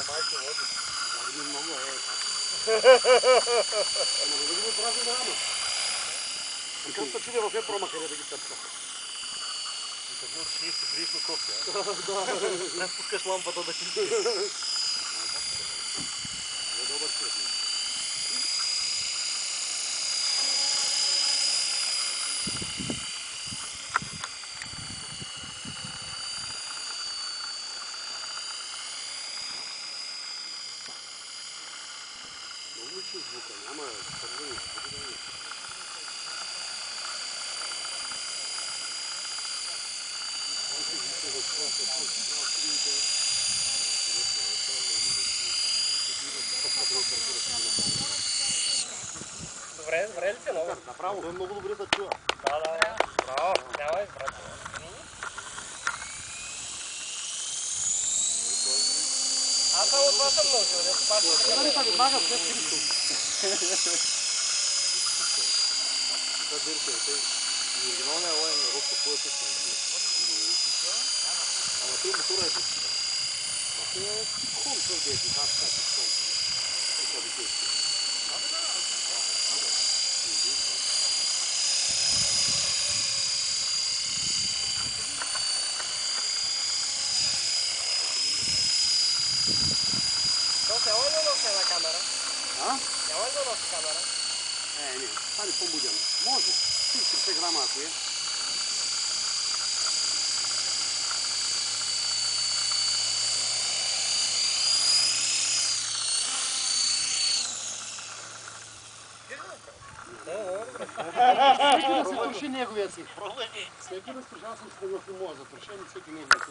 Майка води. Води много е. Ама да ги празни рано. Как се чуде в промахаре да ги тъпка? Като му ще си гриеш на София. Да. Не спускаш лампата да ти Е добър човек. Много ли чу звука? Няма тървени. Добре ли си много? Направо. Той много добре се чува. Да. Браво. Давай, брат. Аз само това съм научил, да се пак Ударите веднага след Христос. Това дърте, оригиналният лайн на Роско повече се не. Ама той мотора е чист. А той е хон с дети, аз така си хон. Това би кой. Няма ли да носи една камера? А? Няма ли да носи камера? Не, стане по-буден. Може. 40 грама ако е. Всеки да си троши неговия си. Всеки да си, аз съм с него в моза, трошен и всеки неговия си.